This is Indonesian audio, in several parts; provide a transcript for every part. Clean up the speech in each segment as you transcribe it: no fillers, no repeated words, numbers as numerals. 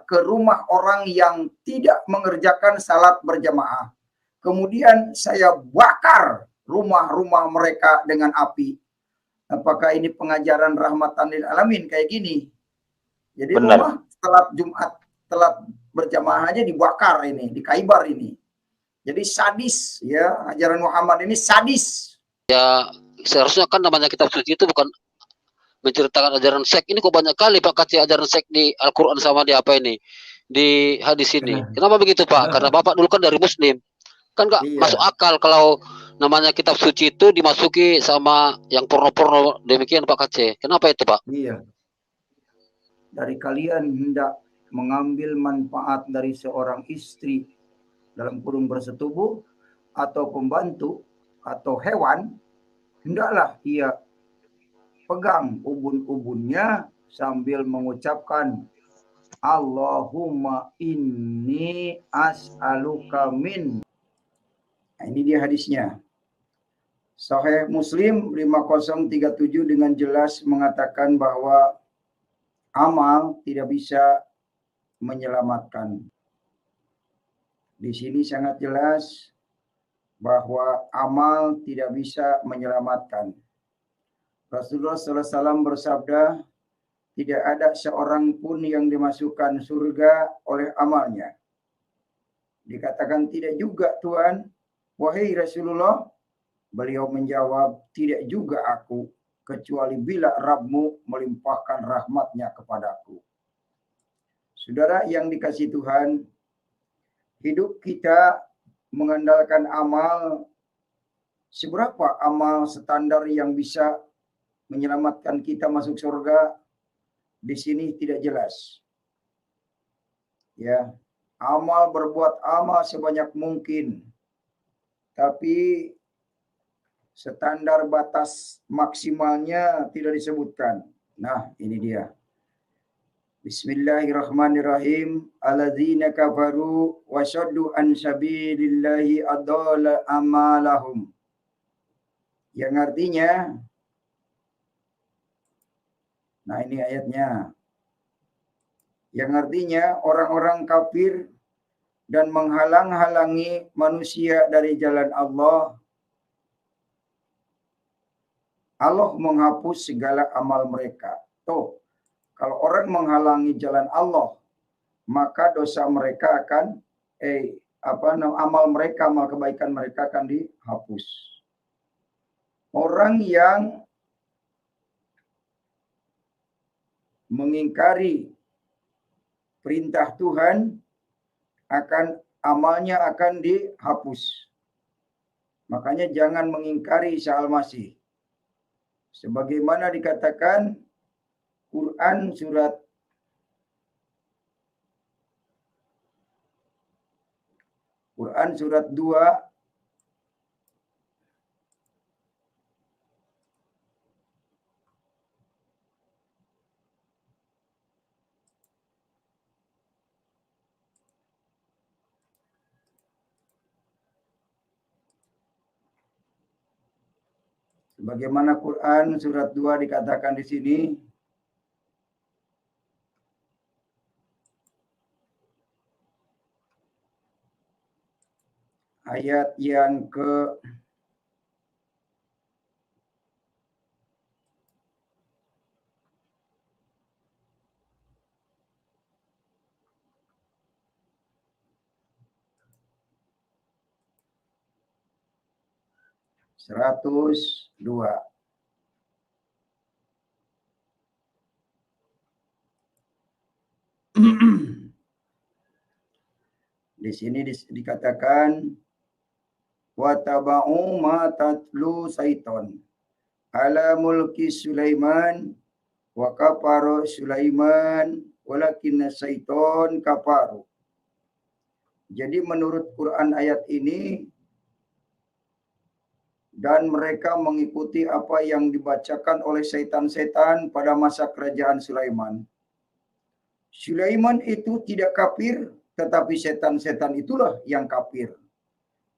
ke rumah orang yang tidak mengerjakan salat berjamaah. Kemudian saya bakar rumah-rumah mereka dengan api. Apakah ini pengajaran rahmatan lil alamin kayak gini? Jadi Benar. rumah salat Jumat, salat berjamaah aja dibakar ini, di Khaibar ini. Jadi sadis ya, ajaran Muhammad ini sadis. Ya, seharusnya kan namanya kitab suci itu bukan menceritakan ajaran seks. Ini kok banyak kali Pak kasih ajaran seks di Al-Quran sama di apa ini, di hadis ini. Kenapa begitu Pak? Karena Bapak dulu kan dari Muslim, kan nggak masuk akal kalau namanya kitab suci itu dimasuki sama yang porno-porno demikian Pak Kace. Kenapa itu Pak? Iya. Dari kalian hendak mengambil manfaat dari seorang istri dalam kurung bersetubuh atau pembantu atau hewan, hendaklah ia pegang ubun-ubunnya sambil mengucapkan Allahumma inni as'aluka min. Nah, ini dia hadisnya. Sahih Muslim 5037 dengan jelas mengatakan bahwa amal tidak bisa menyelamatkan. Di sini sangat jelas bahwa amal tidak bisa menyelamatkan. Rasulullah SAW bersabda, tidak ada seorang pun yang dimasukkan surga oleh amalnya. Dikatakan tidak juga Tuhan, wahai Rasulullah. Beliau menjawab, tidak juga aku, kecuali bila Rabbmu melimpahkan rahmatnya kepadaku. Saudara yang dikasihi Tuhan, hidup kita mengandalkan amal. Seberapa amal standar yang bisa menyelamatkan kita masuk surga? Di sini tidak jelas. Ya, amal berbuat amal sebanyak mungkin. Tapi standar batas maksimalnya tidak disebutkan. Nah, ini dia. Bismillahirrahmanirrahim. Alladzina kafaru wa saddu an sabilillahi adalla amalahum. Yang artinya, nah ini ayatnya. Yang artinya orang-orang kafir dan menghalang-halangi manusia dari jalan Allah. Allah menghapus segala amal mereka. Tuh, kalau orang menghalangi jalan Allah, maka dosa mereka akan amal mereka, amal kebaikan mereka akan dihapus. Orang yang mengingkari perintah Tuhan amalnya akan dihapus. Makanya jangan mengingkari Isa Al-Masih. Sebagaimana dikatakan Quran surat 2 Sebagaimana Quran surat 2 dikatakan di sini, ayat yang ke 102. Di sini dikatakan wa taba'u ma tatlu syaiton ala mulki Sulaiman wa kafaru Sulaiman walakinna syaiton kafaru. Jadi menurut Quran ayat ini, dan mereka mengikuti apa yang dibacakan oleh setan-setan pada masa kerajaan Sulaiman. Sulaiman itu tidak kafir, tetapi setan-setan itulah yang kafir.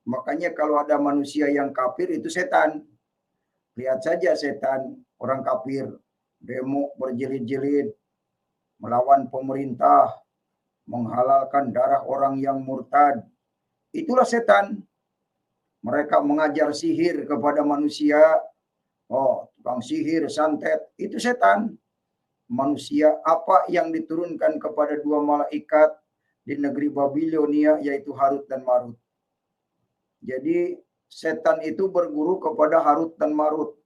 Makanya kalau ada manusia yang kafir itu setan. Lihat saja setan, orang kafir, demo berjilid-jilid, melawan pemerintah, menghalalkan darah orang yang murtad. Itulah setan. Mereka mengajar sihir kepada manusia. Oh, tukang sihir, santet, itu setan. Manusia, apa yang diturunkan kepada dua malaikat di negeri Babilonia, yaitu Harut dan Marut. Jadi setan itu berguru kepada Harut dan Marut,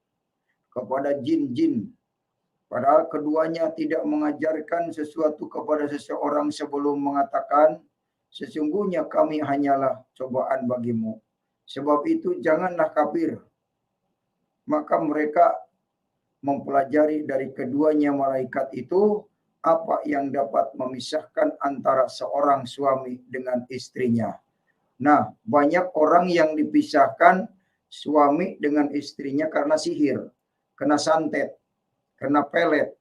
kepada jin-jin. Padahal keduanya tidak mengajarkan sesuatu kepada seseorang sebelum mengatakan, sesungguhnya kami hanyalah cobaan bagimu. Sebab itu janganlah kafir. Maka mereka mempelajari dari keduanya malaikat itu apa yang dapat memisahkan antara seorang suami dengan istrinya. Nah, banyak orang yang dipisahkan suami dengan istrinya karena sihir, kena santet, kena pelet.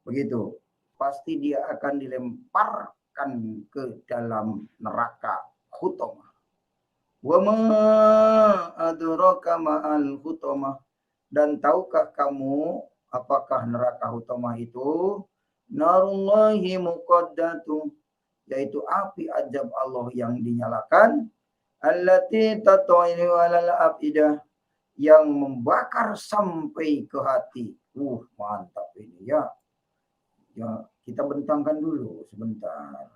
Begitu. Pasti dia akan dilemparkan ke dalam neraka hutomah. Wa ma adraka ma'al hutomah. Dan tahukah kamu apakah neraka hutomah itu? Narullahi muqaddatu, yaitu api azab Allah yang dinyalakan, allati tatailu alal afidah, yang membakar sampai ke hati. Mantap ini ya. Ya, kita bentangkan dulu sebentar.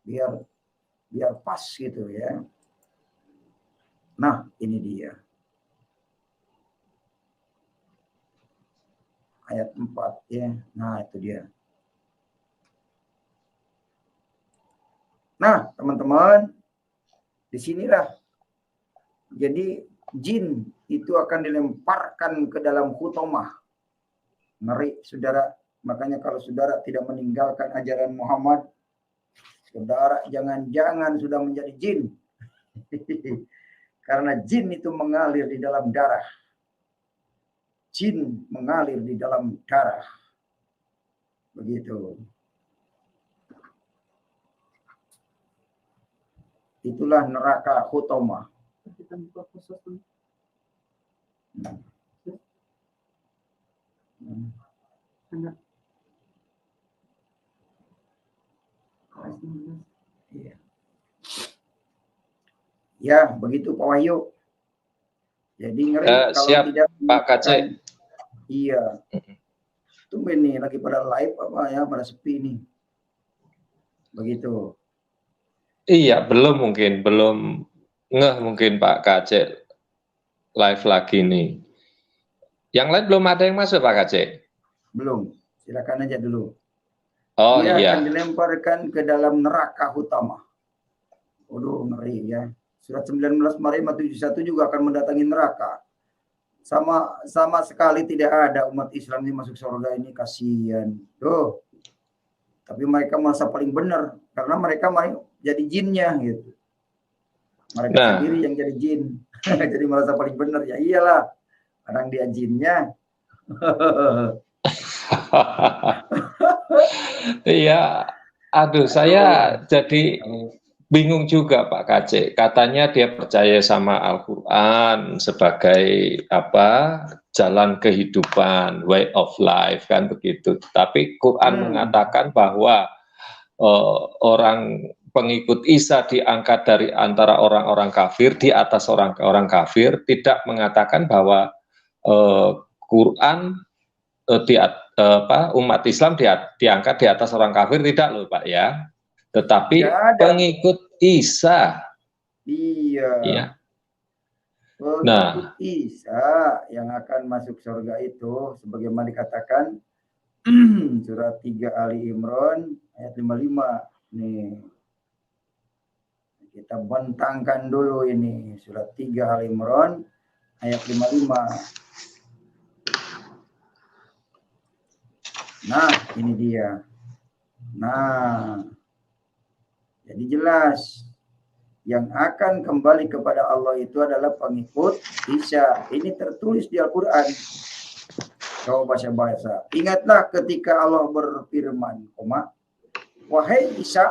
Biar pas gitu ya. Nah, ini dia. Ayat 4 ya. Nah, itu dia. Nah, teman-teman, disinilah jadi jin itu akan dilemparkan ke dalam hutomah. Ngeri, saudara. Makanya kalau saudara tidak meninggalkan ajaran Muhammad, saudara jangan-jangan sudah menjadi jin. Karena jin itu mengalir di dalam darah. Jin mengalir di dalam darah. Begitu. Itulah neraka hutomah. Ya, begitu Pak Wahyu. Jadi ngeri kalau siap, tidak Pak Kacek. Iya. Tumben nih lagi pada live apa ya, pada sepi nih. Begitu. Iya, belum ngeh mungkin Pak Kacek live lagi nih. Yang lain belum ada yang masuk Pak Kacek? Belum. Silakan aja dulu. Oh Dia iya. akan dilemparkan ke dalam neraka hutomah. Waduh, ngeri ya. Surat 19 Maryam 71 juga akan mendatangi neraka. Sama sekali tidak ada umat Islam yang masuk surga ini, kasihan. Tuh. Tapi mereka merasa paling benar karena mereka jadi jinnya gitu. Mereka sendiri yang jadi jin. Jadi merasa paling benar. Ya iyalah. Orang dia jinnya. Iya, aduh saya jadi bingung juga Pak Kacek. Katanya dia percaya sama Al-Quran sebagai jalan kehidupan, way of life kan begitu. Tapi Quran mengatakan bahwa orang pengikut Isa diangkat dari antara orang-orang kafir di atas orang kafir, tidak mengatakan bahwa Quran umat Islam diangkat di atas orang kafir, tidak loh Pak ya. Tetapi pengikut Isa. Iya. Iya. Pengikut Isa yang akan masuk surga itu sebagaimana dikatakan surat 3 Ali Imran ayat 55 nih. Kita bentangkan dulu ini surat 3 Ali Imran ayat 55. Nah, ini dia. Nah, jadi jelas yang akan kembali kepada Allah itu adalah pengikut Isa. Ini tertulis di Al-Quran. Coba baca. Ingatlah ketika Allah berfirman, wahai Isa,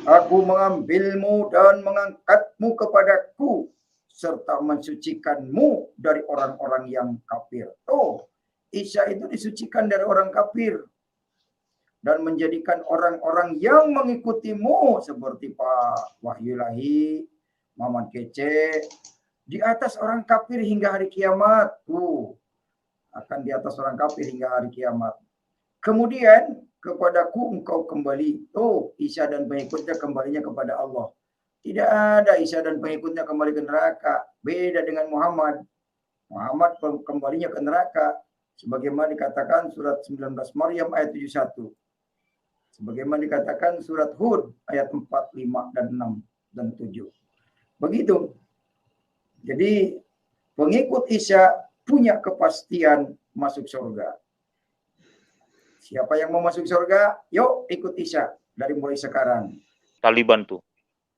aku mengambilmu dan mengangkatmu kepadaku serta mensucikanmu dari orang-orang yang kafir. Isa itu disucikan dari orang kafir. dan menjadikan orang-orang yang mengikutimu seperti Pak Wahyulahi, Muhammad Kece di atas orang kafir hingga hari kiamat. Akan di atas orang kafir hingga hari kiamat. Kemudian kepadaku engkau kembali. Isa dan pengikutnya kembalinya kepada Allah. Tidak ada Isa dan pengikutnya kembali ke neraka. Beda dengan Muhammad. Muhammad kembalinya ke neraka. Sebagaimana dikatakan surat 19 Maryam ayat 71. Sebagaimana dikatakan surat Hud ayat 4, 5, dan 6, dan 7. Begitu. Jadi pengikut Isa punya kepastian masuk surga. Siapa yang mau masuk surga? Yuk ikut Isa dari mulai sekarang. Taliban tuh.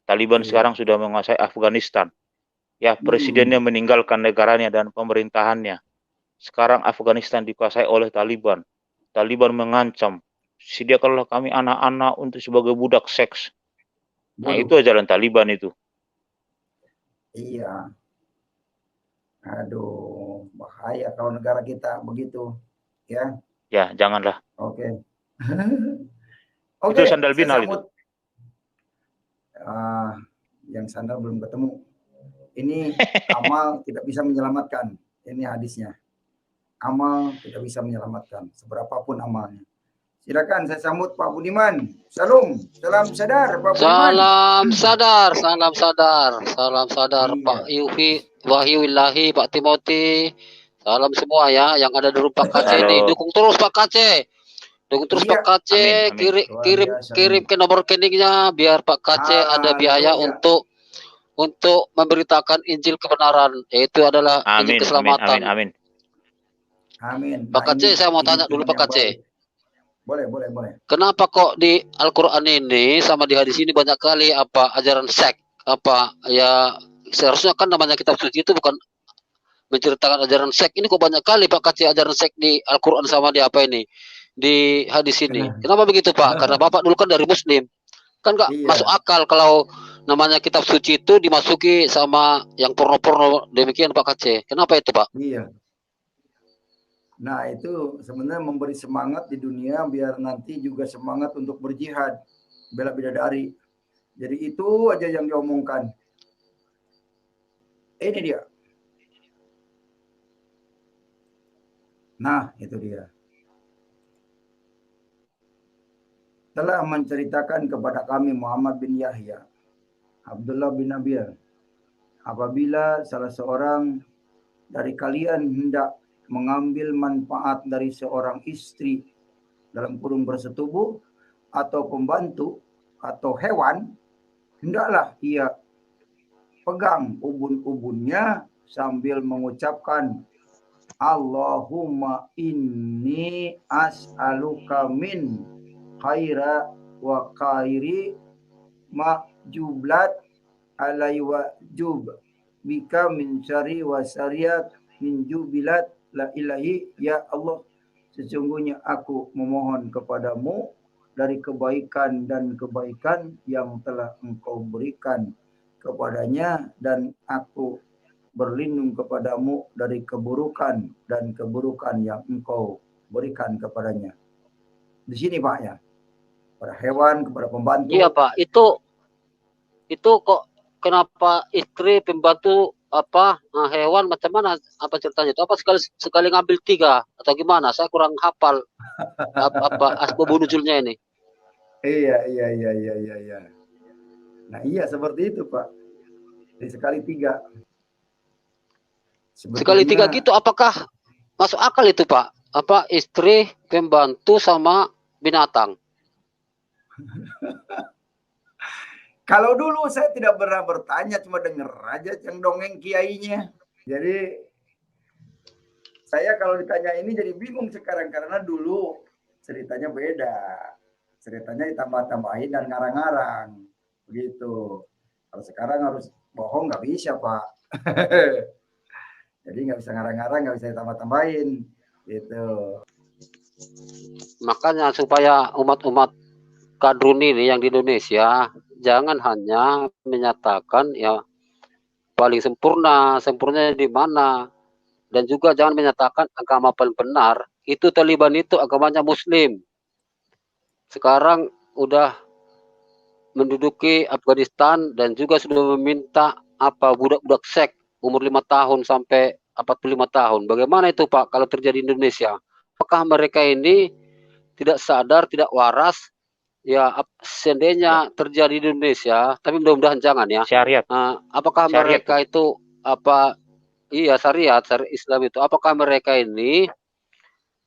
Taliban sekarang sudah menguasai Afghanistan. Ya, presidennya meninggalkan negaranya dan pemerintahannya. Sekarang Afghanistan dikuasai oleh Taliban. Taliban mengancam, sediakanlah kami anak-anak untuk sebagai budak seks. Nah, itu ajaran Taliban itu. Iya. Aduh, bahaya kalau negara kita begitu. Ya. Ya, janganlah. Oke. Itu sandal binal itu. Yang sandal belum ketemu. Ini amal tidak bisa menyelamatkan. Ini hadisnya. Amal tidak bisa menyelamatkan. Seberapapun amalnya. Silakan saya sambut Pak Budiman. Salam. Salam sadar Pak Budiman. Salam sadar, salam sadar, salam sadar Iya. Pak Wahyullahi, Pak Timothy. Salam semua ya yang ada di rumah Pak Kace ini. Dukung terus Pak Kace. Dukung terus Iya. Pak Kace. Amin, amin. Kirim ke nomor rekeningnya biar Pak Kace ada biaya untuk memberitakan Injil kebenaran. Itu adalah Injil keselamatan. Amin. Amin. Pak Kace, saya mau tanya dulu Pak Kace. Boleh. Kenapa kok di Al-Quran ini sama di hadis ini banyak kali ajaran seks? Ya seharusnya kan namanya kitab suci itu bukan menceritakan ajaran seks. Ini kok banyak kali Pak Kace ajaran seks di Al-Quran sama di di hadis ini. Kenapa begitu Pak? Karena Bapak dulu kan dari Muslim. Kan nggak masuk akal kalau namanya kitab suci itu dimasuki sama yang porno-porno demikian Pak Kace. Kenapa itu Pak? Iya. Nah itu sebenarnya memberi semangat di dunia biar nanti juga semangat untuk berjihad, bela bidadari. Jadi itu aja yang diomongkan. Ini dia. Nah itu dia. Telah menceritakan kepada kami Muhammad bin Yahya, Abdullah bin Nabil, apabila salah seorang dari kalian hendak mengambil manfaat dari seorang istri dalam kurung bersetubuh atau pembantu atau hewan, hendaklah ia pegang ubun-ubunnya sambil mengucapkan Allahumma inni as'aluka min khaira wa khairi ma'jublat alai wa jub bika min syari wa syariat min jubilat la ilahi ya Allah, sesungguhnya aku memohon kepadamu dari kebaikan dan kebaikan yang telah engkau berikan kepadanya, dan aku berlindung kepadamu dari keburukan dan keburukan yang engkau berikan kepadanya. Di sini Pak ya, pada hewan, kepada pembantu. Iya Pak, itu kok kenapa istri, pembantu, hewan macam mana, apa ceritanya itu? Apa sekali ngambil 3 atau gimana? Saya kurang hafal asbab nuzulnya ini. Iya. Nah iya seperti itu Pak. Jadi sekali 3. Sekali 3 gitu, apakah masuk akal itu Pak? Apa istri, pembantu sama binatang? Kalau dulu saya tidak pernah bertanya, cuma dengar aja yang dongeng kiainya. Jadi saya kalau ditanya ini jadi bingung sekarang karena dulu ceritanya beda. Ceritanya ditambah-tambahin dan ngarang-ngarang. Begitu. Kalau sekarang harus bohong nggak bisa Pak. Jadi nggak bisa ngarang-ngarang, nggak bisa ditambah-tambahin. Gitu. Makanya supaya umat-umat kadrun ini yang di Indonesia jangan hanya menyatakan ya paling sempurnanya di mana, dan juga jangan menyatakan agama paling benar. Itu Taliban itu agamanya Muslim. sekarang udah menduduki Afghanistan dan juga sudah meminta budak-budak seks umur 5 tahun sampai 45 tahun. Bagaimana itu Pak kalau terjadi di Indonesia? Apakah mereka ini tidak sadar, tidak waras? Ya, seandainya terjadi di Indonesia, tapi mudah-mudahan jangan ya. Syariat. Apakah Syariat, mereka itu syariat Islam itu? Apakah mereka ini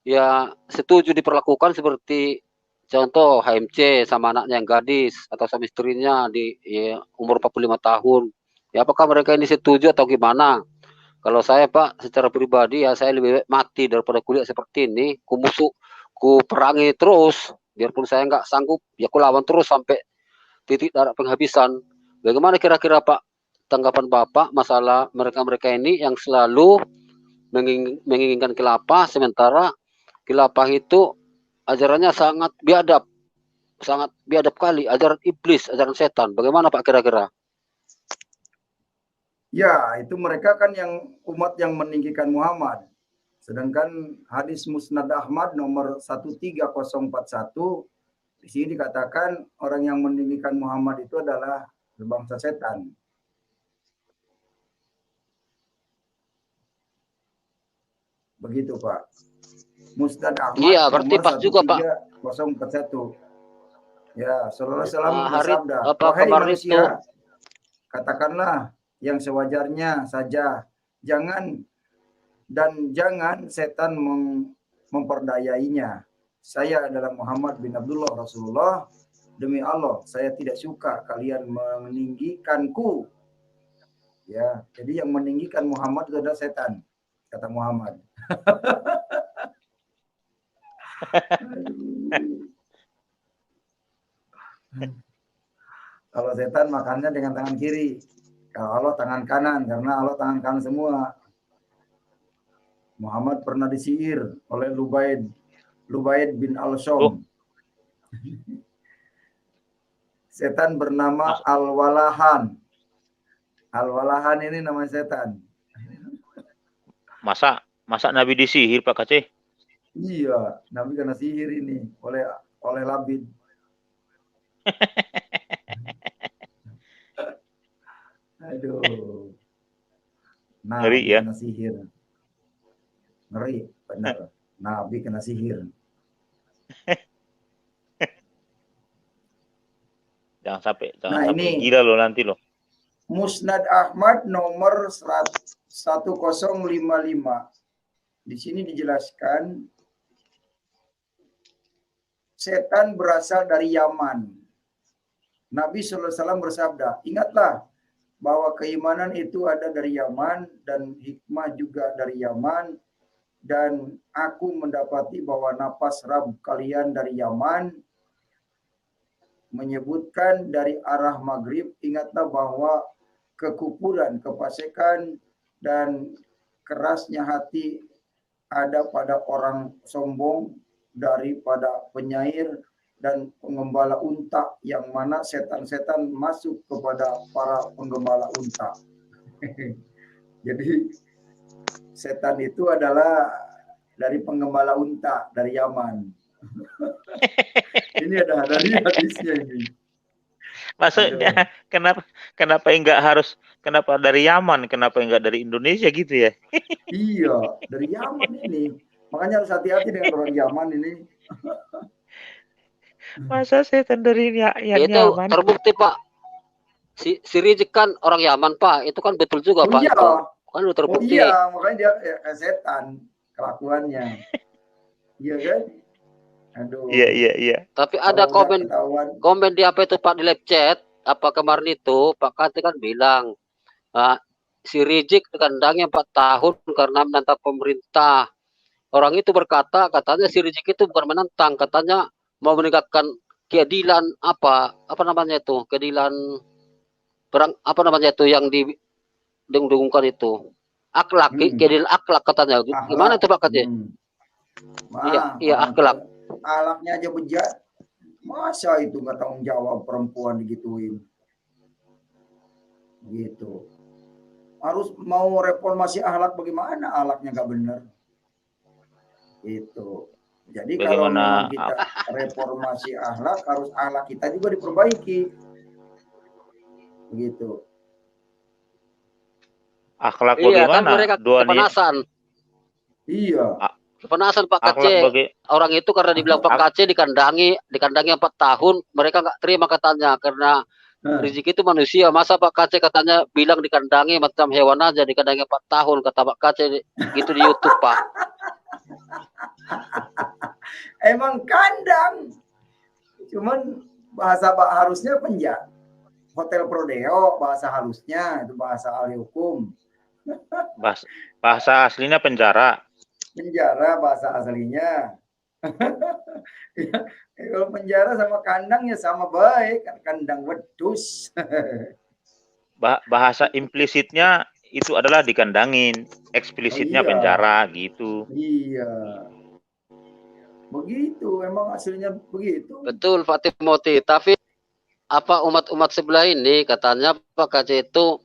ya setuju diperlakukan seperti contoh HMC sama anaknya yang gadis atau sama istrinya di umur 45 tahun. Ya apakah mereka ini setuju atau gimana? Kalau saya Pak secara pribadi ya saya lebih baik mati daripada kuliah seperti ini. Ku perangi terus biarpun saya nggak sanggup ya ku lawan terus sampai titik darah penghabisan. Bagaimana kira-kira Pak tanggapan Bapak masalah mereka-mereka ini yang selalu menginginkan khilafah sementara khilafah itu ajarannya sangat biadab kali, ajaran iblis, ajaran setan. Bagaimana Pak kira-kira? Ya, itu mereka kan yang umat yang meninggikan Muhammad. Sedangkan hadis Musnad Ahmad nomor 13041 di sini dikatakan orang yang meninggikan Muhammad itu adalah berbangsa setan. Begitu Pak. Musnad Ahmad Iya, berarti nomor pas juga Pak. 13041. Ya, Sallallahu alaihi wasallam Hari bersabda, apa wahai kemarin itu? manusia, katakanlah yang sewajarnya saja, jangan setan memperdayainya. Saya adalah Muhammad bin Abdullah Rasulullah. Demi Allah, saya tidak suka kalian meninggikanku. Ya, jadi yang meninggikan Muhammad itu adalah setan, kata Muhammad. Kalau setan makannya dengan tangan kiri, kalau Allah tangan kanan, karena Allah tangan kanan semua. Muhammad pernah disihir oleh Lubaid bin Al-Shom. Setan bernama Al-Walahan. Al-Walahan ini nama setan. Masa Nabi disihir Pak Kaceh? Iya, Nabi kena sihir ini oleh Labid. Aduh. Ngeri ya. Kena sihir. Ngeri, benar. Nabi kena sihir. Jangan sampai ini gila loh nanti loh. Musnad Ahmad nomor 1055. Di sini dijelaskan setan berasal dari Yaman. Nabi SAW bersabda, ingatlah bahwa keimanan itu ada dari Yaman dan hikmah juga dari Yaman, dan aku mendapati bahwa napas Rabb kalian dari Yaman, menyebutkan dari arah Maghrib, ingatlah bahwa kekufuran, kefasikan, dan kerasnya hati ada pada orang sombong daripada penyair dan penggembala unta, yang mana setan-setan masuk kepada para penggembala unta. Jadi setan itu adalah dari penggembala unta dari Yaman. Ini ada dari hadisnya ini. Maksudnya kenapa dari Yaman, kenapa enggak dari Indonesia gitu ya? Iya, dari Yaman ini. Makanya harus hati-hati dengan orang Yaman ini. Masa setan dari Itu Yaman? terbukti Pak. Si Rizik kan orang Yaman Pak. Itu kan betul juga Pak. Iya. Itu kan udah terbukti. Iya, makanya dia setan kelakuannya. Iya kan? Aduh. Iya. Tapi ada komen di apa itu Pak di live chat, apa kemarin itu Pak Kati kan bilang si Rizik kandangnya 4 tahun karena menantang pemerintah. Orang itu katanya si Rizik itu bukan menentang, katanya mau menegakkan keadilan apa namanya itu, keadilan yang didengungkan itu. Akhlak, keadilan akhlak katanya. Gimana itu Pak Kati? Iya akhlak. Akhlaknya aja bejat. Masa itu nggak tanggung jawab perempuan digituin? Gitu. Harus mau reformasi akhlak, bagaimana akhlaknya nggak benar? Itu. Jadi kalau Bagaimana memang kita reformasi akhlak, harus akhlak kita juga diperbaiki. Begitu. akhlak Iya kan bagaimana? mereka kepanasan. Iya. Kepanasan Pak Akhlak Kace. bagi Orang itu karena dibilang Pak Kace dikandangi 4 tahun, mereka nggak terima katanya karena rezeki itu manusia. Masa Pak Kace katanya bilang dikandangi macam hewan aja, dikandangi 4 tahun kata Pak Kace gitu di YouTube Pak. Emang kandang. Cuman bahasa harusnya penjara. Hotel Prodeo bahasa halusnya, itu bahasa ahli hukum. bahasa aslinya penjara. Penjara bahasa aslinya. Ya, kalau penjara sama kandang ya sama baik, kandang wedus. Bahasa implisitnya itu adalah dikandangin, eksplisitnya Iya. penjara gitu. Iya. Begitu, emang aslinya begitu. Betul Pak Timothy, tapi apa umat-umat sebelah ini katanya Pak Kace itu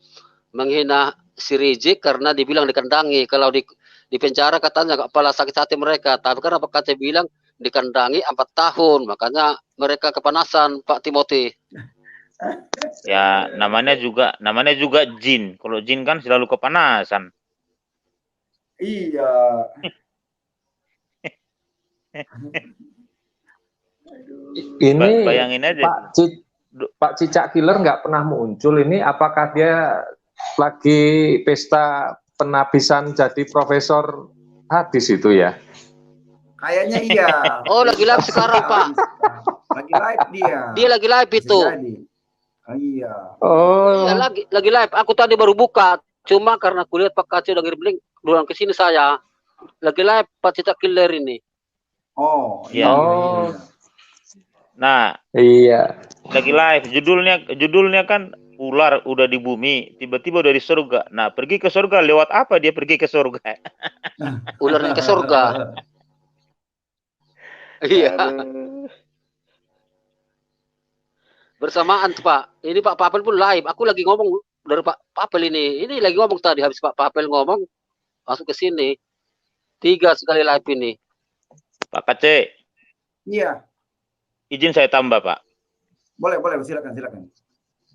menghina si Rizik karena dibilang dikandangi. Kalau di penjara katanya gak pala sakit hati mereka. Tapi karena Pak Kace bilang dikandangi 4 tahun, makanya mereka kepanasan Pak Timothy. Ya namanya juga jin. Kalau jin kan selalu kepanasan. Iya. Ini Bayangin aja. Pak Cicak Killer nggak pernah muncul ini. Apakah dia lagi pesta penabisan jadi profesor hadis itu ya? Kayaknya iya. Oh, lagi live sekarang, Pak. Lagi live dia. Dia lagi live itu. Iya. Oh. Iya, lagi live. Aku tadi baru buka. Cuma karena kulihat Pak Kace udah ngirim link, duluan ke sini saya. Lagi live Pak Cicak Killer ini. Oh, iya. Oh. Nah, iya. Lagi live. Judulnya kan ular udah di bumi, tiba-tiba udah di surga. Nah, pergi ke surga lewat apa dia pergi ke surga? Ularnya ke surga. Iya. Bersamaan tuh Pak. Ini Pak Papel pun live. Aku lagi ngomong dari Pak Papel ini. Ini lagi ngomong tadi habis Pak Papel ngomong masuk ke sini. 3 sekali live ini. Pak Kace. Iya. Izin saya tambah, Pak. Boleh, silakan.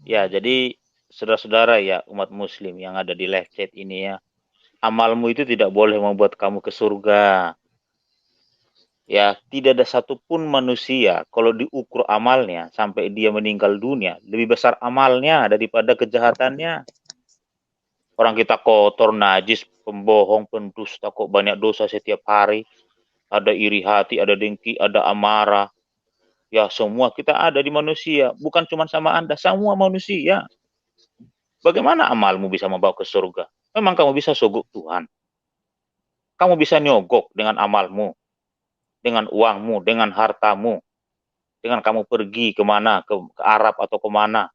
Ya, jadi saudara-saudara ya umat muslim yang ada di live chat ini ya. Amalmu itu tidak boleh membuat kamu ke surga. Ya, tidak ada satupun manusia kalau diukur amalnya sampai dia meninggal dunia, lebih besar amalnya daripada kejahatannya. Orang kita kotor, najis, pembohong, pendusta, kok banyak dosa setiap hari. Ada iri hati, ada dengki, ada amarah. Ya, semua kita ada di manusia. Bukan cuma sama Anda, semua manusia. Bagaimana amalmu bisa membawa ke surga? Memang kamu bisa sogok Tuhan. Kamu bisa nyogok dengan amalmu, dengan uangmu, dengan hartamu, dengan kamu pergi kemana, ke Arab atau kemana.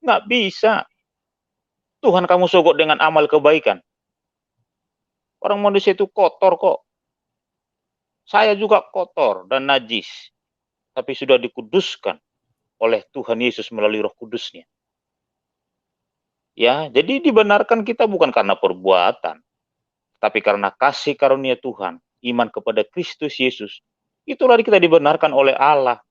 Nggak bisa. Tuhan kamu sogok dengan amal kebaikan. Orang manusia itu kotor kok. Saya juga kotor dan najis. Tapi sudah dikuduskan oleh Tuhan Yesus melalui Roh Kudusnya. Ya, jadi dibenarkan kita bukan karena perbuatan, tapi karena kasih karunia Tuhan, iman kepada Kristus Yesus. Itulah kita dibenarkan oleh Allah.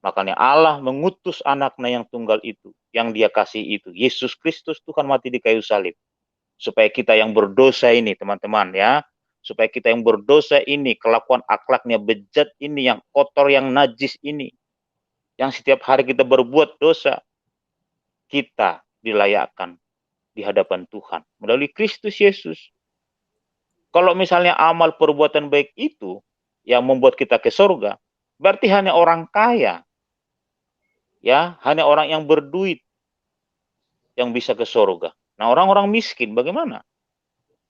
Makanya Allah mengutus anaknya yang tunggal itu, yang dia kasih itu, Yesus Kristus, Tuhan mati di kayu salib. Supaya kita yang berdosa ini, teman-teman ya, supaya kita yang berdosa ini, kelakuan akhlaknya bejat ini, yang kotor, yang najis ini, yang setiap hari kita berbuat dosa, kita dilayakkan di hadapan Tuhan melalui Kristus Yesus. Kalau misalnya amal perbuatan baik itu yang membuat kita ke surga, berarti hanya orang kaya, ya, hanya orang yang berduit yang bisa ke surga. Nah, orang-orang miskin bagaimana?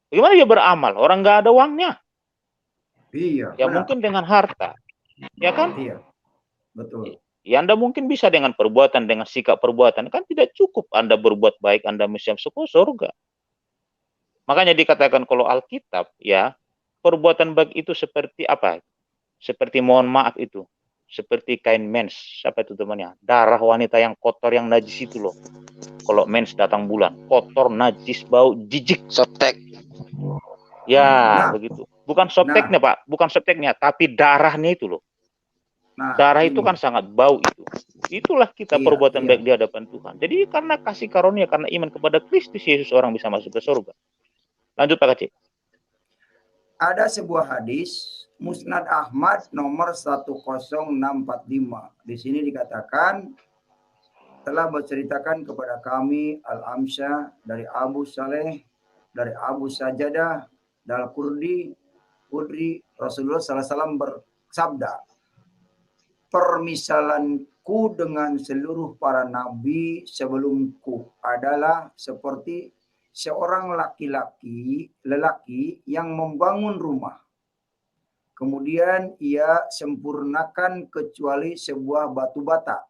Bagaimana dia beramal? Orang nggak ada uangnya. Iya. Ya benar. Mungkin dengan harta, ya kan? Iya, betul. Ya Anda mungkin bisa dengan perbuatan, dengan sikap perbuatan. Kan tidak cukup Anda berbuat baik, Anda mesti masuk surga. Makanya dikatakan kalau Alkitab, ya, perbuatan baik itu seperti apa? Seperti mohon maaf itu. Seperti kain mens. Siapa itu temannya? Darah wanita yang kotor, yang najis itu loh. Kalau mens datang bulan. Kotor, najis, bau, jijik. Sotek. Ya, begitu. Bukan softteknya, Pak, bukan softteknya, tapi darahnya itu loh. Nah, Darah itu ini. kan sangat bau itu. Itulah kita Iya, perbuatan iya. baik di hadapan Tuhan. Jadi karena kasih karunia, karena iman kepada Kristus Yesus, orang bisa masuk ke surga. Lanjut Pak Kacik. Ada sebuah hadis Musnad Ahmad nomor 10645. Di sini dikatakan telah berceritakan kepada kami Al-Amsyah dari Abu Saleh, dari Abu Sajadah, dari Qudri Rasulullah SAW bersabda, permisalanku dengan seluruh para nabi sebelumku adalah seperti seorang lelaki yang membangun rumah. Kemudian ia sempurnakan kecuali sebuah batu bata.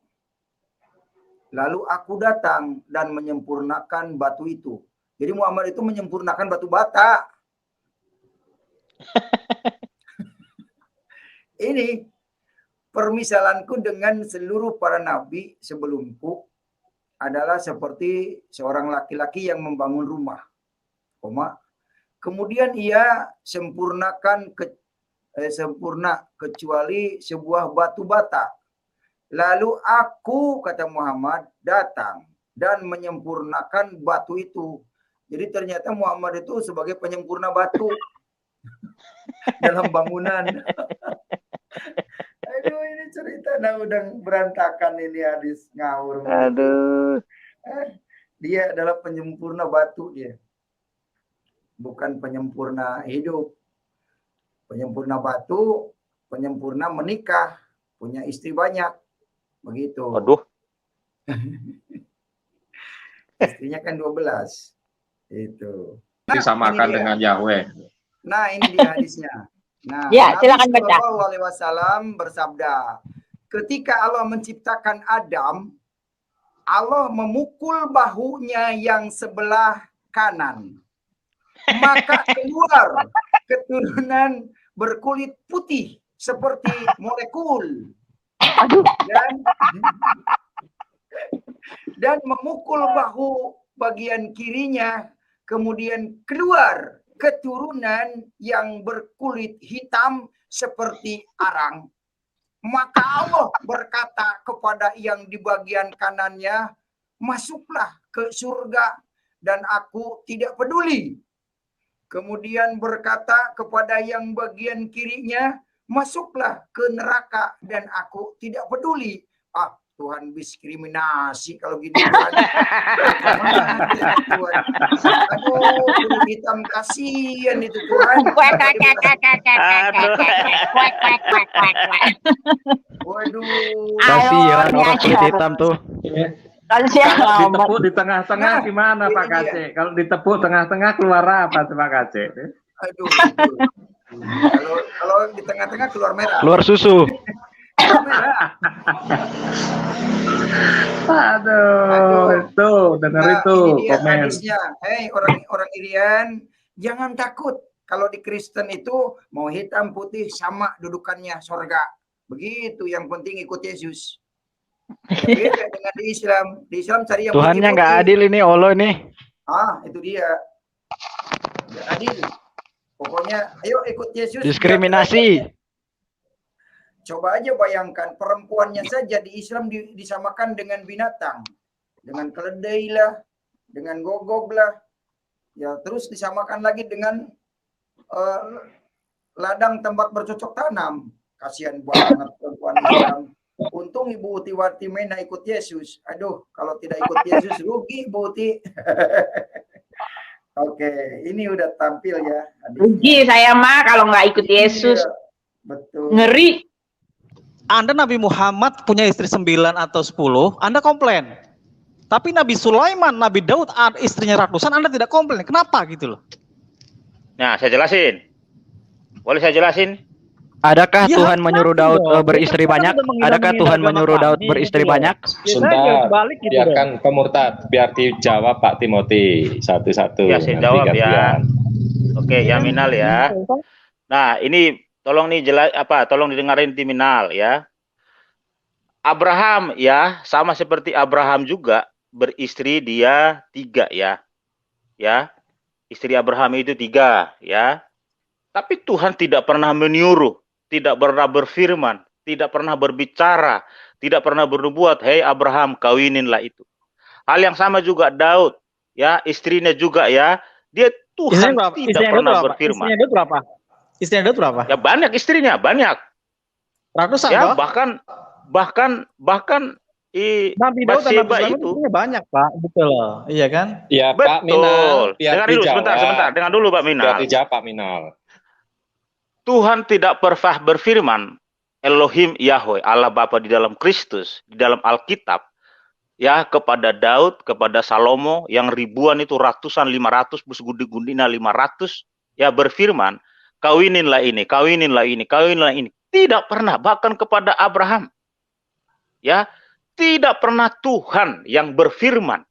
Lalu aku datang dan menyempurnakan batu itu. Jadi Muhammad itu menyempurnakan batu bata. Ini permisalanku dengan seluruh para nabi sebelumku adalah seperti seorang laki-laki yang membangun rumah. Kemudian ia sempurna kecuali sebuah batu bata. Lalu aku, kata Muhammad, datang dan menyempurnakan batu itu. Jadi ternyata Muhammad itu sebagai penyempurna batu dalam bangunan. Aduh, ini cerita udah berantakan ini hadis ngawur. Aduh. Dia adalah penyempurna batu dia. Bukan penyempurna hidup. Penyempurna batu, penyempurna menikah, punya istri banyak. Begitu. Aduh. Istrinya kan 12. Itu. Disamakan dengan Yahweh. Nah, ini dia hadisnya. Nah, Ya, Nabi silakan baca. Shallallahu Alaihi Wasallam bersabda, ketika Allah menciptakan Adam, Allah memukul bahunya yang sebelah kanan. Maka keluar keturunan berkulit putih seperti molekul. Dan memukul bahu bagian kirinya, kemudian keluar keturunan yang berkulit hitam seperti arang. Maka Allah berkata kepada yang di bagian kanannya, masuklah ke surga dan aku tidak peduli. Kemudian berkata kepada yang bagian kirinya, masuklah ke neraka dan aku tidak peduli. Ah, Tuhan diskriminasi kalau gini. Tuhan. Aduh, kulit hitam kasihan itu Tuhan. Waduh. Kasihan orang kulit hitam tuh. Kalau ditepuk di tengah-tengah gimana Pak Kacik? Kalau ditepuk tengah-tengah keluar apa tuh Pak Kacik? Aduh. Kalau di tengah-tengah keluar merah. Keluar susu. Aduh, itu dengar itu ini dia komen. hadisnya. Hei orang Irian, jangan takut. Kalau di Kristen itu mau hitam putih sama dudukannya surga. Begitu, yang penting ikut Yesus. Ya, beda dengan di Islam. Di Islam cari yang Tuhannya nggak adil ini, Allah ini. Ah, itu dia. Nggak adil. Pokoknya, ayo ikut Yesus. Diskriminasi. Coba aja bayangkan, perempuannya saja di Islam disamakan dengan binatang. Dengan keledai lah, dengan gogok lah. Ya, terus disamakan lagi dengan ladang tempat bercocok tanam. Kasihan banget perempuan Islam. Untung Ibu Uti Wartimena ikut Yesus. Aduh, kalau tidak ikut Yesus rugi Ibu Uti. Oke, ini udah tampil ya. Rugi saya mah kalau nggak ikut Yesus. Iya, betul. Ngeri. Anda Nabi Muhammad punya istri 9 atau 10, Anda komplain. Tapi Nabi Sulaiman, Nabi Daud, istrinya ratusan, Anda tidak komplain. Kenapa gitu loh? Nah, saya jelasin. Boleh saya jelasin? Adakah Ya, Tuhan menyuruh Daud beristri banyak? Adakah Tuhan menyuruh Daud beristri banyak? Sebentar, biarkan pemurtad, biar dijawab Pak Timothy satu-satu. Ya, saya nanti jawab ya. gantian. Oke, Yaminal ya. Nah, ini tolong nih tolong didengarin Timinal ya. Abraham ya, sama seperti Abraham juga beristri dia 3 ya. Ya. Istri Abraham itu 3 ya. Tapi Tuhan tidak pernah menyuruh, tidak pernah berfirman, tidak pernah berbicara, tidak pernah bernubuat, "Hei Abraham, kawininlah itu." Hal yang sama juga Daud, ya, istrinya juga ya. Dia Tuhan Istrinya berapa? tidak Istrinya Daud pernah berapa? berfirman. Istrinya Daud berapa? Istrinya Daud berapa? Ya banyak istrinya, banyak. Ratusan Ya, toh? bahkan Nabi Daud dan Nabi Bathsheba Sulaiman itu. istrinya banyak, Pak. Betul loh. Iya kan? Ya Pak Minal, Betul. biar Dengar dulu dijawab. sebentar. Dengar dulu Pak Biar Minal. dijawab Pak Minal. Tuhan tidak pernah berfirman, Elohim Yahweh, Allah Bapa di dalam Kristus, di dalam Alkitab, ya, kepada Daud, kepada Salomo, yang ribuan itu, ratusan, 500, gundi-gundina 500, ya, berfirman, kawininlah ini, kawininlah ini, kawininlah ini. Tidak pernah, bahkan kepada Abraham. Ya, tidak pernah Tuhan yang berfirman,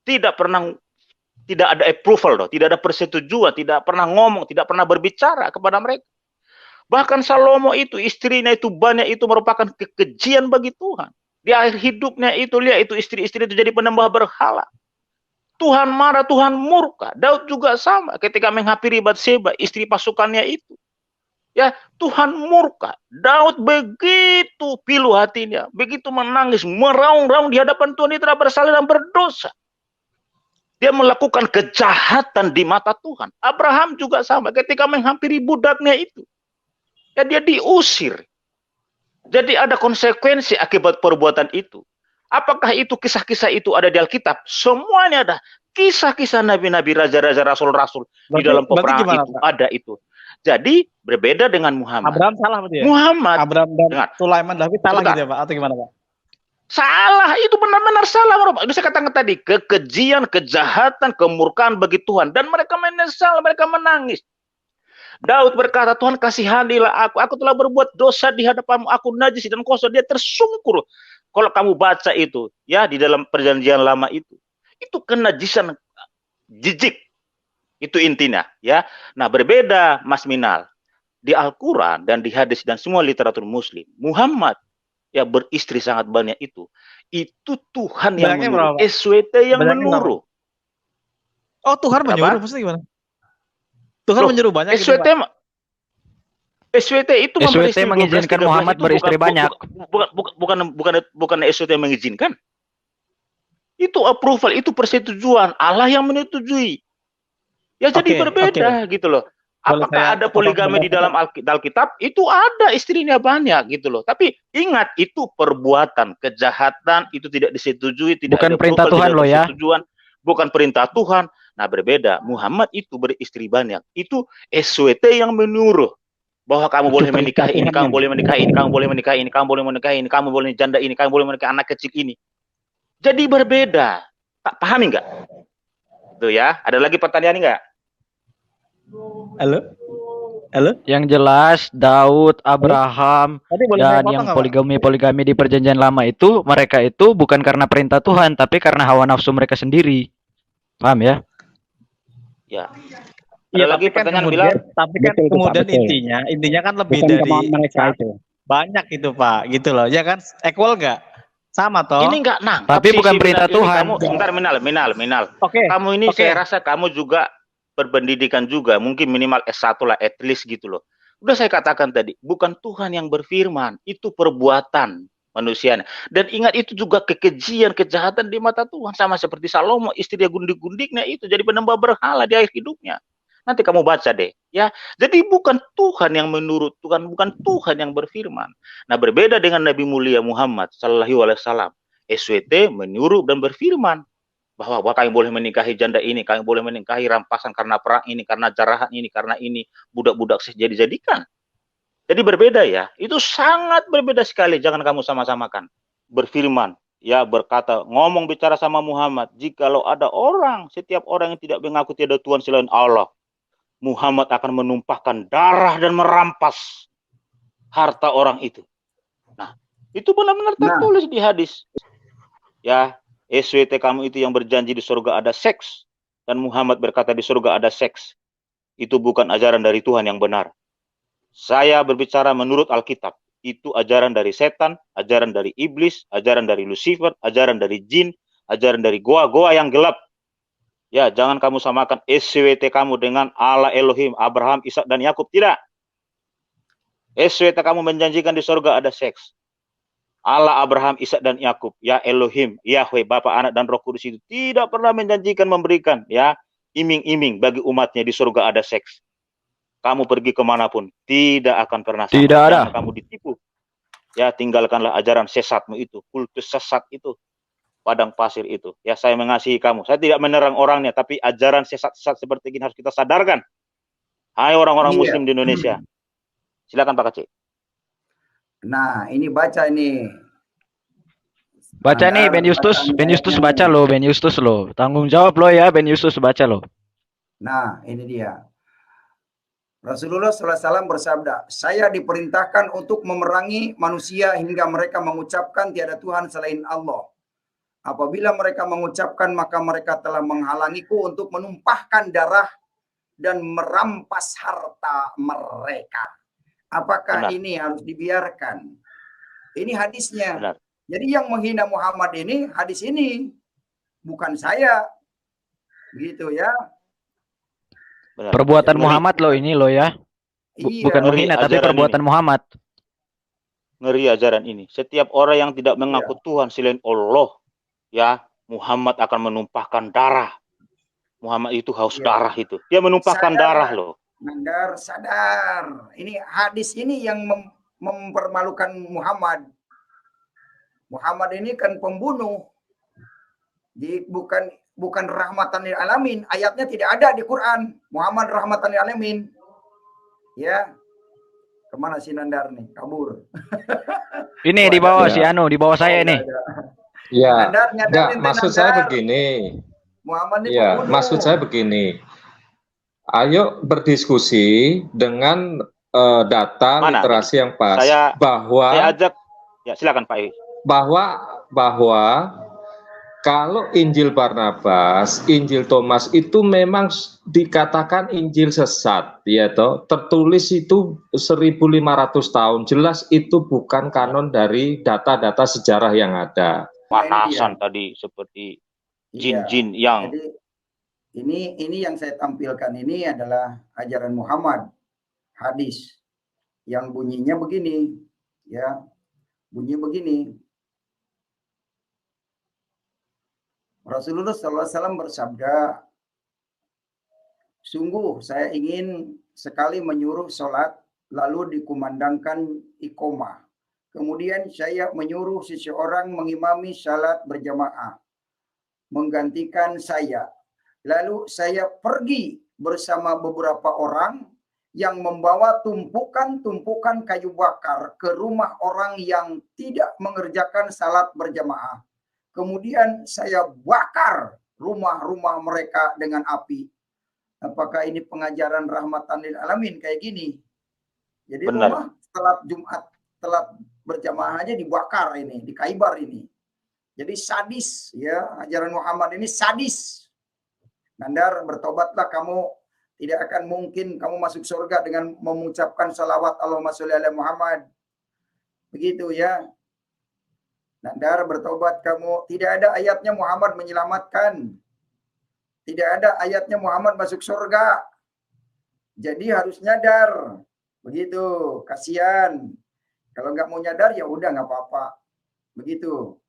tidak ada approval, tidak ada persetujuan, tidak pernah ngomong, tidak pernah berbicara kepada mereka. Bahkan Salomo itu, istrinya itu banyak, itu merupakan kekejian bagi Tuhan. Di akhir hidupnya itu, lihat itu istri-istri itu jadi penyembah berhala. Tuhan marah, Tuhan murka. Daud juga sama ketika menghampiri Bathsheba, istri pasukannya itu. Ya, Tuhan murka. Daud begitu pilu hatinya, begitu menangis, meraung-raung di hadapan Tuhan, dia tidak bersalah dan berdosa. Dia melakukan kejahatan di mata Tuhan. Abraham juga sama ketika menghampiri budaknya itu. Ya, dia diusir. Jadi ada konsekuensi akibat perbuatan itu. Apakah itu kisah-kisah itu ada di Alkitab? Semuanya ada. Kisah-kisah nabi-nabi, raja-raja, rasul-rasul di dalam peperangan gimana, itu Pak? ada itu. Jadi berbeda dengan Muhammad. Abraham salah berarti ya? Muhammad, Abraham dan dengar, Sulaiman Daud salah sebentar. gitu ya Pak? Atau gimana Pak? Salah, itu benar-benar salah. Itu saya katakan tadi, kekejian, kejahatan, kemurkaan bagi Tuhan. Dan mereka menyesal, mereka menangis. Daud berkata, Tuhan kasihanilah aku telah berbuat dosa di hadapanmu, aku najis dan kotor. Dia tersungkur. Kalau kamu baca itu, ya, di dalam perjanjian lama itu kenajisan jijik. Itu intinya, ya. Nah, berbeda Mas Minal. Di Al-Quran dan di hadis dan semua literatur muslim, Muhammad ya beristri sangat banyak itu Tuhan yang Banyaknya menyuruh, berapa? SWT yang Banyaknya menyuruh. Oh, Tuhan Apa? menyuruh, maksudnya gimana? Tuhan Loh, menyuruh banyak gitu, SWT Pak. SWT itu memberi SWT istri 12, mengizinkan 13 Muhammad itu beristri banyak. bukan SWT yang mengizinkan. Itu approval, itu persetujuan Allah yang menyetujui. Ya, jadi Oke, berbeda gitu loh. Boleh Apakah saya ada potong poligami di dalam Alkitab? Itu ada, istrinya banyak gitu loh. Tapi ingat, itu perbuatan kejahatan, itu tidak disetujui, tidak Bukan ada perintah approval, Tuhan tidak ada loh ya. persetujuan, bukan perintah Tuhan. Nah, berbeda. Muhammad itu beristri banyak. Itu SWT yang menyuruh bahwa kamu boleh menikah ini, kamu boleh menikah ini, kamu boleh menikah ini, kamu boleh menikah ini, kamu boleh janda ini, kamu boleh menikah anak kecil ini. Jadi berbeda. Tak pahami nggak? Tuh ya. Ada lagi pertanyaan nggak? Halo? Halo? Yang jelas Daud, Abraham, Tadi boleh saya dan potong yang nggak, Pak? poligami di perjanjian lama itu, mereka itu bukan karena perintah Tuhan, tapi karena hawa nafsu mereka sendiri. Paham ya? Ya. Iya, Ada lagi tapi kan pertanyaan kemudian, Bilal? tapi kan Betul itu, Pak, kemudian betul. intinya kan lebih Bukan dari kemauan mereka itu. banyak itu Pak, gitu loh. Ya kan? Equal nggak? Sama toh? Ini nggak nangkap Tapi sih, bukan si perintah Minal ini. Tuhan. Kamu sebentar, Minal. Oke. Kamu ini Oke. saya rasa kamu juga berpendidikan juga, mungkin minimal S1 lah, at least gitu loh. Udah saya katakan tadi, bukan Tuhan yang berfirman, itu perbuatan manusianya. Dan ingat, itu juga kekejian, kejahatan di mata Tuhan, sama seperti Salomo, istri dia gundik-gundiknya itu jadi penyembah berhala di akhir hidupnya. Nanti kamu baca deh, ya. Jadi bukan Tuhan yang menurut Tuhan, bukan Tuhan yang berfirman. Nah, berbeda dengan Nabi mulia Muhammad sallallahu alaihi wasallam. SWT menyuruh dan berfirman bahwa kami boleh menikahi janda ini, kami boleh menikahi rampasan karena perang ini, karena jarahan ini, karena ini, budak-budak jadi-jadikan. Jadi berbeda ya. Itu sangat berbeda sekali, jangan kamu sama-samakan. Berfirman, ya, berkata, ngomong bicara sama Muhammad, jikalau ada orang, setiap orang yang tidak mengaku tiada Tuhan selain Allah, Muhammad akan menumpahkan darah dan merampas harta orang itu. Nah, itu benar-benar tertulis di hadis. Ya, SWT kamu itu yang berjanji di surga ada seks, dan Muhammad berkata di surga ada seks. Itu bukan ajaran dari Tuhan yang benar. Saya berbicara menurut Alkitab. Itu ajaran dari setan, ajaran dari iblis, ajaran dari Lucifer, ajaran dari jin, ajaran dari goa-goa yang gelap. Ya, jangan kamu samakan SWT kamu dengan Allah Elohim, Abraham, Ishak, dan Yakub. Tidak. SWT kamu menjanjikan di surga ada seks. Allah, Abraham, Ishak, dan Yakub. Ya Elohim, Yahweh, Bapa, Anak, dan Roh Kudus itu tidak pernah menjanjikan memberikan ya iming-iming bagi umatnya di surga ada seks. Kamu pergi kemanapun, tidak akan pernah sama. Tidak ada. Jangan kamu ditipu. Ya, tinggalkanlah ajaran sesatmu itu, kultus sesat itu. Padang pasir itu. Ya, saya mengasihi kamu. Saya tidak menerang orangnya, tapi ajaran sesat-sesat seperti ini harus kita sadarkan. Hai orang-orang Iya. muslim di Indonesia. Silakan Pak Kacik. Nah, ini baca ini. Baca nih Nandar, Ben Justus, baca Ben Justus ayatnya baca nih. lo, Ben Justus lo. Tanggung jawab lo ya, Ben Justus baca lo. Nah, ini dia. Rasulullah SAW bersabda, saya diperintahkan untuk memerangi manusia hingga mereka mengucapkan tiada Tuhan selain Allah. Apabila mereka mengucapkan, maka mereka telah menghalangiku untuk menumpahkan darah dan merampas harta mereka. Apakah Benar. ini harus dibiarkan? Ini hadisnya. Benar. Jadi yang menghina Muhammad ini, hadis ini. Bukan saya. Begitu ya. Benar. Perbuatan Ngeri. Muhammad lo ini lo ya. Iya. Bukan Ngeri menghina tapi ajaran perbuatan ini. Muhammad. Ngeri ajaran ini. Setiap orang yang tidak mengaku Tuhan selain Allah, ya, Muhammad akan menumpahkan darah. Muhammad itu haus Iya. darah itu. Dia menumpahkan Sadar, darah loh. Nandar, sadar. Ini hadis ini yang mempermalukan Muhammad. Muhammad ini kan pembunuh. Jadi bukan rahmatan lil alamin. Ayatnya tidak ada di Quran. Muhammad rahmatan lil alamin. Ya. Kemana si Nandar nih? Kabur. Ini di bawah si Anu, di bawah saya nih. Ya, Nandar, enggak, nyadarin maksud Nandar. saya begini. Muhammad ini Ya, pembunuh. maksud saya begini. Ayo berdiskusi dengan data Mana? literasi yang pas Saya bahwa ajak, ya silakan Pak I. bahwa kalau Injil Barnabas, Injil Thomas itu memang dikatakan Injil sesat, ya toh, tertulis itu 1500 tahun, jelas itu bukan kanon dari data-data sejarah yang ada. Panasan tadi seperti jin-jin yang Jadi ini yang saya tampilkan ini adalah ajaran Muhammad, hadis yang bunyinya begini, ya, bunyi begini. Rasulullah SAW bersabda, sungguh saya ingin sekali menyuruh sholat lalu dikumandangkan iqomah. Kemudian saya menyuruh seseorang mengimami salat berjamaah, menggantikan saya. Lalu saya pergi bersama beberapa orang yang membawa tumpukan-tumpukan kayu bakar ke rumah orang yang tidak mengerjakan salat berjamaah. Kemudian saya bakar rumah-rumah mereka dengan api. Apakah ini pengajaran rahmatan lil alamin kayak gini? Jadi benar. rumah salat Jumat, salat berjamaah aja dibakar ini, di Khaibar ini. Jadi sadis ya, ajaran Muhammad ini sadis. Nandar, bertobatlah kamu, tidak akan mungkin kamu masuk surga dengan mengucapkan salawat Allahumma sholli ala Muhammad. Begitu ya. Nandar, bertobat kamu, tidak ada ayatnya Muhammad menyelamatkan. Tidak ada ayatnya Muhammad masuk surga. Jadi harus nyadar. Begitu, kasihan. Kalau nggak mau nyadar ya udah nggak apa-apa. Begitu.